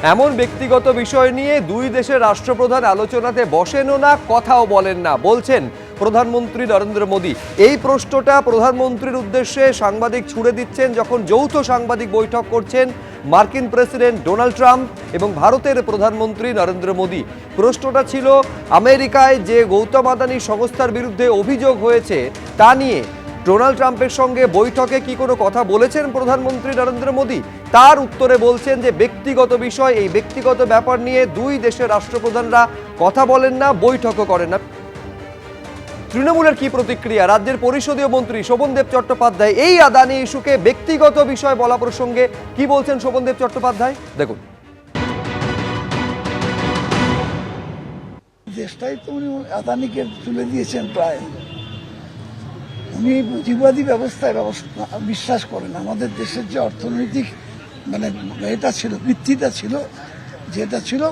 এমন ব্যক্তিগত বিষয় নিয়ে দুই দেশের রাষ্ট্রপ্রধান আলোচনাতে বসেনও না, কথাও বলেন না, বলছেন প্রধানমন্ত্রী নরেন্দ্র মোদী। এই প্রশ্নটা প্রধানমন্ত্রীর উদ্দেশ্যে সাংবাদিক ছুড়ে দিচ্ছেন যখন যৌথ সাংবাদিক বৈঠক করছেন মার্কিন প্রেসিডেন্ট ডোনাল্ড ট্রাম্প এবং ভারতের প্রধানমন্ত্রী নরেন্দ্র মোদী। প্রশ্নটা ছিল আমেরিকায় যে গৌতম আদানি সংস্থার বিরুদ্ধে অভিযোগ হয়েছে তা নিয়ে ডোনাল্ড ট্রাম্পের সঙ্গে বৈঠকে কি কোনো কথা বলেছেন প্রধানমন্ত্রী নরেন্দ্র মোদী? তার উত্তরে বলছেন যে ব্যক্তিগত বিষয়, এই ব্যক্তিগত ব্যাপার নিয়ে দুই দেশের রাষ্ট্রপ্রধানরা কথা বলেন না, বৈঠকও করেন না। তৃণমূলের কি প্রতিক্রিয়া? রাজ্যের পরিষদীয় মন্ত্রী শোভনদেব চট্টোপাধ্যায় এই আদানি ইস্যুকে ব্যক্তিগত বিষয় বলা প্রসঙ্গে কি বলছেন শোভনদেব চট্টোপাধ্যায়, দেখুন। দেশটাই তো উনি আদানিকে তুলে দিয়েছেন প্রায়। উনি পুঁজিবাদী ব্যবস্থায় বিশ্বাস করেন। আমাদের দেশের যে অর্থনৈতিক এটা ছিল, ভিত্তিটা ছিল, যেটা ছিল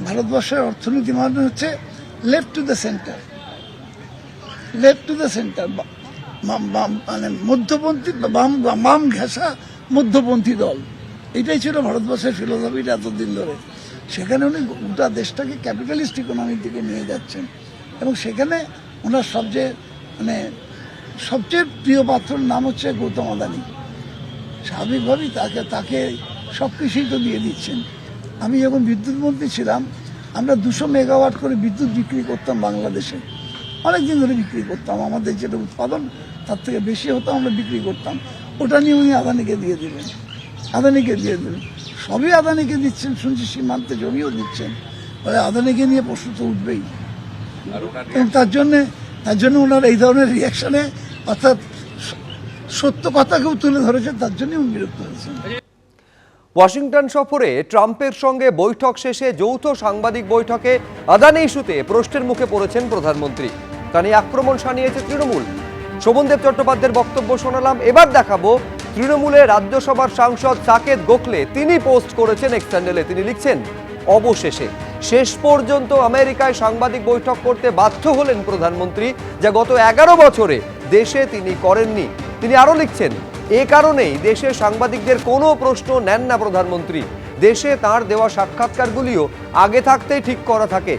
ভারতবর্ষের অর্থনীতি মানে হচ্ছে লেফট টু দ্য সেন্টার, মানে মধ্যপন্থী বাম ঘেঁষা মধ্যপন্থী দল। এটাই ছিল ভারতবর্ষের ফিলোসফিটা এতদিন ধরে। সেখানে উনি গোটা দেশটাকে ক্যাপিটালিস্ট ইকোনমির দিকে নিয়ে যাচ্ছেন এবং সেখানে ওনার সবচেয়ে প্রিয় পাত্রর নাম হচ্ছে গৌতম আদানি। স্বাভাবিকভাবেই তাকে সব কিছুই তো দিয়ে দিচ্ছেন। আমি যখন বিদ্যুৎ মন্ত্রী ছিলাম, আমরা 200 মেগাওয়াট করে বিদ্যুৎ বিক্রি করতাম বাংলাদেশে, অনেকদিন ধরে বিক্রি করতাম। আমাদের যেটা উৎপাদন তার থেকে বেশি হতো, আমরা বিক্রি করতাম। ওটা নিয়ে উনি আদানিকে দিয়ে দিলেন। সবই আদানিকে দিচ্ছেন, শুনছি সীমান্তে জমিও দিচ্ছেন। আদানিকে নিয়ে প্রশ্ন তো উঠবেই এবং তার জন্য ওনার এই ধরনের রিয়াকশনে, অর্থাৎ সত্য কথাকেও তুলে ধরেছেন, তার জন্যই উনি বিরক্ত হয়েছেন। ওয়াশিংটন সফরে ট্রাম্পের সঙ্গে বৈঠক শেষে যৌথ সাংবাদিক বৈঠকে আদানি ইস্যুতে প্রশ্নের মুখে পড়েছেন প্রধানমন্ত্রী। তা নিয়ে আক্রমণ শানিয়েছে তৃণমূল। শোভনদেব চট্টোপাধ্যায়ের বক্তব্য শোনালাম, এবার দেখাবো তৃণমূলের রাজ্যসভার সাংসদ সাকেত গোখলে। তিনি পোস্ট করেছেন এক্স হ্যান্ডেলে। তিনি লিখছেন, অবশেষে শেষ পর্যন্ত আমেরিকায় সাংবাদিক বৈঠক করতে বাধ্য হলেন প্রধানমন্ত্রী, যা গত 11 বছরে দেশে তিনি করেননি। তিনি আরো লিখছেন, এ কারণেই দেশে সাংবাদিকদের কোনো প্রশ্ন নেন না প্রধানমন্ত্রী। দেশে তার দেওয়া সাক্ষাৎকারগুলিও আগে থাকতেই ঠিক করা থাকে।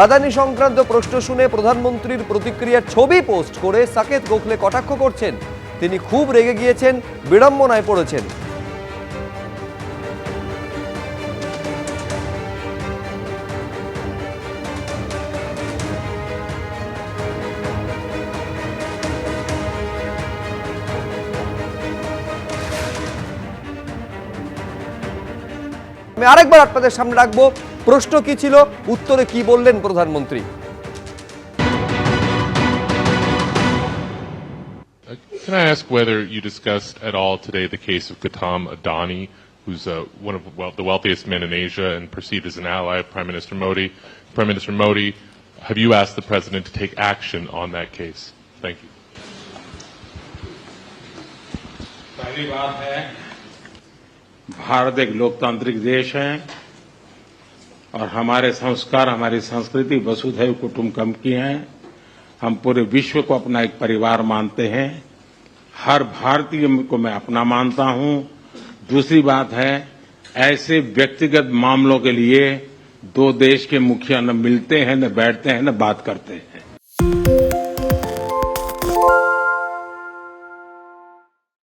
আদানি সংক্রান্ত প্রশ্ন শুনে প্রধানমন্ত্রীর প্রতিক্রিয়ার ছবি পোস্ট করে সাকেত গোখলে কটাক্ষ করছেন। তিনি খুব রেগে গিয়েছেন, বিড়ম্বনায় পড়েছেন। আমি আরেকবার আপনাদের সামনে রাখবো প্রশ্ন কি ছিল, উত্তরে কি বললেন প্রধানমন্ত্রী। Can I ask whether you discussed at all today the case of Gautam Adani, who's one of the wealthiest men in Asia and perceived as an ally of Prime Minister Modi? Prime Minister Modi, have you asked the president to take action on that case? Thank you. पहली बात है, भारत एक लोकतांत्रिक देश है और हमारे संस्कार, हमारी संस्कृति वसुधैव कुटुंबकम की है। हम पूरे विश्व को अपना एक परिवार मानते हैं। हर भारतीय को मैं अपना मानता हूं। दूसरी बात है, ऐसे व्यक्तिगत मामलों के लिए दो देश के मुखिया न मिलते हैं, न बैठते हैं, न बात करते हैं।